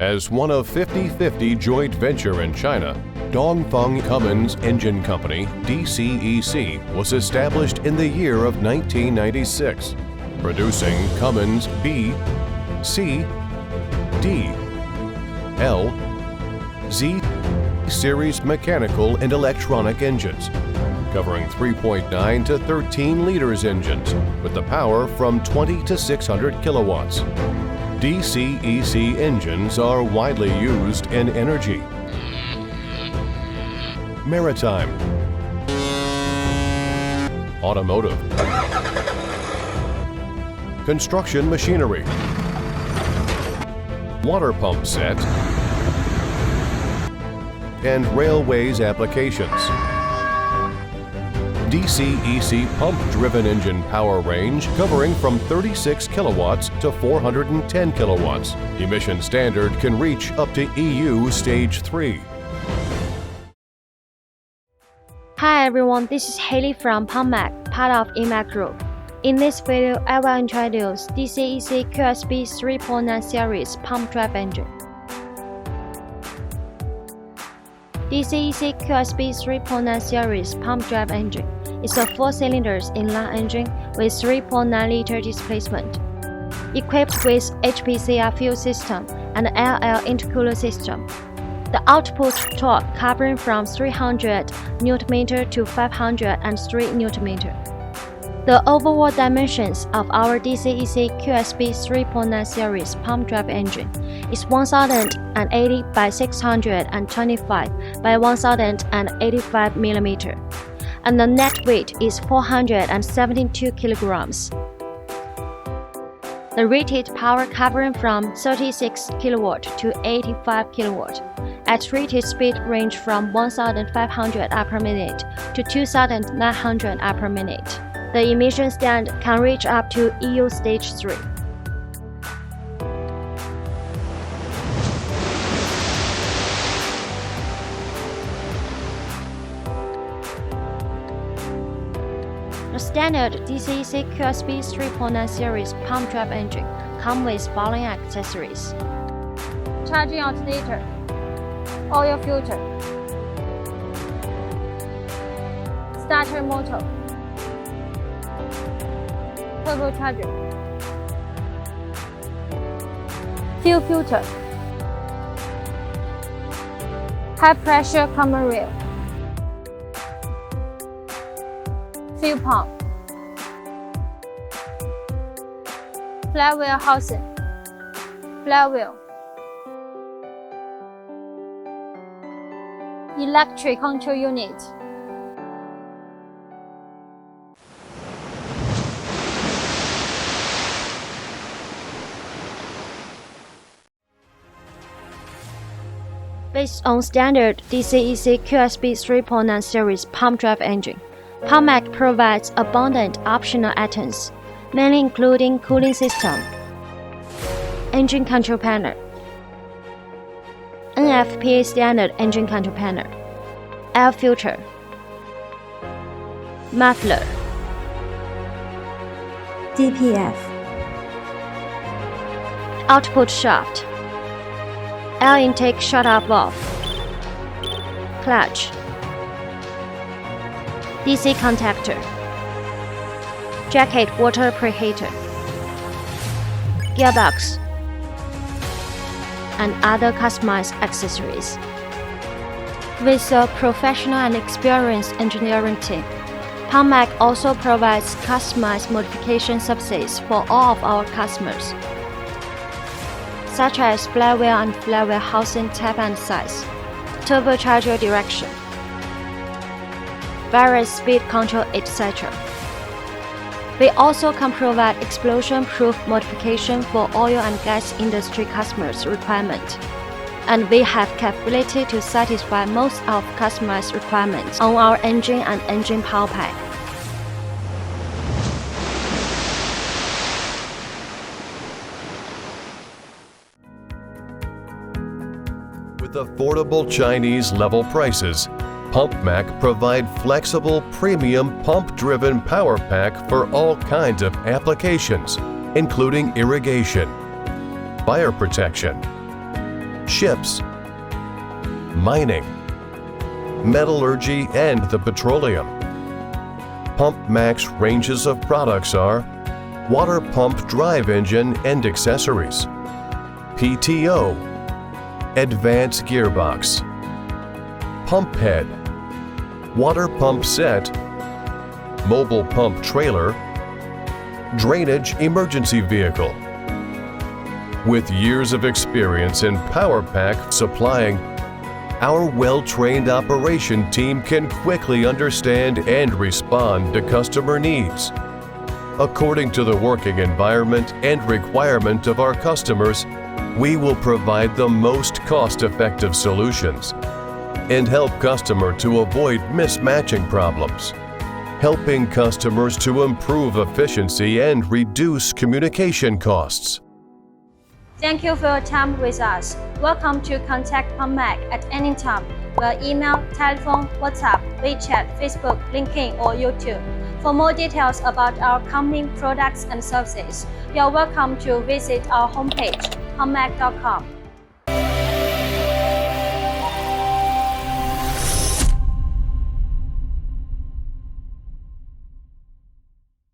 As one of 50/50 joint venture in China, Dongfeng Cummins Engine Company, DCEC, was established in the year of 1996, producing Cummins B, C, D, L, Z series mechanical and electronic engines, covering 3.9 to 13 liters engines with the power from 20 to 600 kilowatts. DCEC engines are widely used in energy, maritime, automotive, construction machinery, water pump set, and railways applications. DCEC pump-driven engine power range covering from 36 kilowatts to 410 kilowatts. Emission standard can reach up to EU Stage 3. Hi everyone, this is Haley from PumpMac, part of EMAC Group. In this video, I will introduce DCEC QSB3.9 series pump drive engine. DCEC QSB3.9 series pump drive engine is a 4-cylinder inline engine with 3.9-liter displacement, equipped with HPCR fuel system and LL intercooler system. The output torque covering from 300 Nm to 503 Nm. The overall dimensions of our DCEC QSB3.9 series pump drive engine is 1080 by 625 by 1085 mm, and the net weight is 472 kilograms. The rated power covering from 36 kW to 85 kW, at rated speed range from 1,500 r/min to 2,900 r/min. The emission standard can reach up to EU Stage 3. The standard DCEC QSB3.9 series pump drive engine comes with following accessories: charging alternator, oil filter, starter motor, turbocharger, fuel filter, high pressure common rail, fuel pump, flywheel housing, flywheel, electric control unit. Based on standard DCEC QSB3.9 series pump drive engine, PumpMac provides abundant optional items, mainly including cooling system, engine control panel, NFPA standard engine control panel, air filter, muffler, DPF, output shaft, air intake shutoff valve, clutch, DC contactor, jacket water preheater, gearbox, and other customized accessories. With a professional and experienced engineering team, PumpMac also provides customized modification services for all of our customers, such as flywheel and flywheel housing type and size, turbocharger direction, various speed control, etc. We also can provide explosion-proof modification for oil and gas industry customers' requirements, and we have capability to satisfy most of customers' requirements on our engine and engine power pack. With affordable Chinese-level prices, PumpMac provide flexible premium pump-driven power pack for all kinds of applications, including irrigation, fire protection, ships, mining, metallurgy, and the petroleum. PumpMac's ranges of products are water pump drive engine and accessories, PTO, advanced gearbox, pump head, water pump set, mobile pump trailer, drainage emergency vehicle. With years of experience in PowerPack supplying, our well-trained operation team can quickly understand and respond to customer needs. According to the working environment and requirement of our customers, we will provide the most cost-effective solutions and help customer to avoid mismatching problems, helping customers to improve efficiency and reduce communication costs. Thank you for your time with us. Welcome to contact PumpMac at any time via email, telephone, WhatsApp, WeChat, Facebook, LinkedIn, or YouTube. For more details about our company products and services, you are welcome to visit our homepage, pumpmac.com.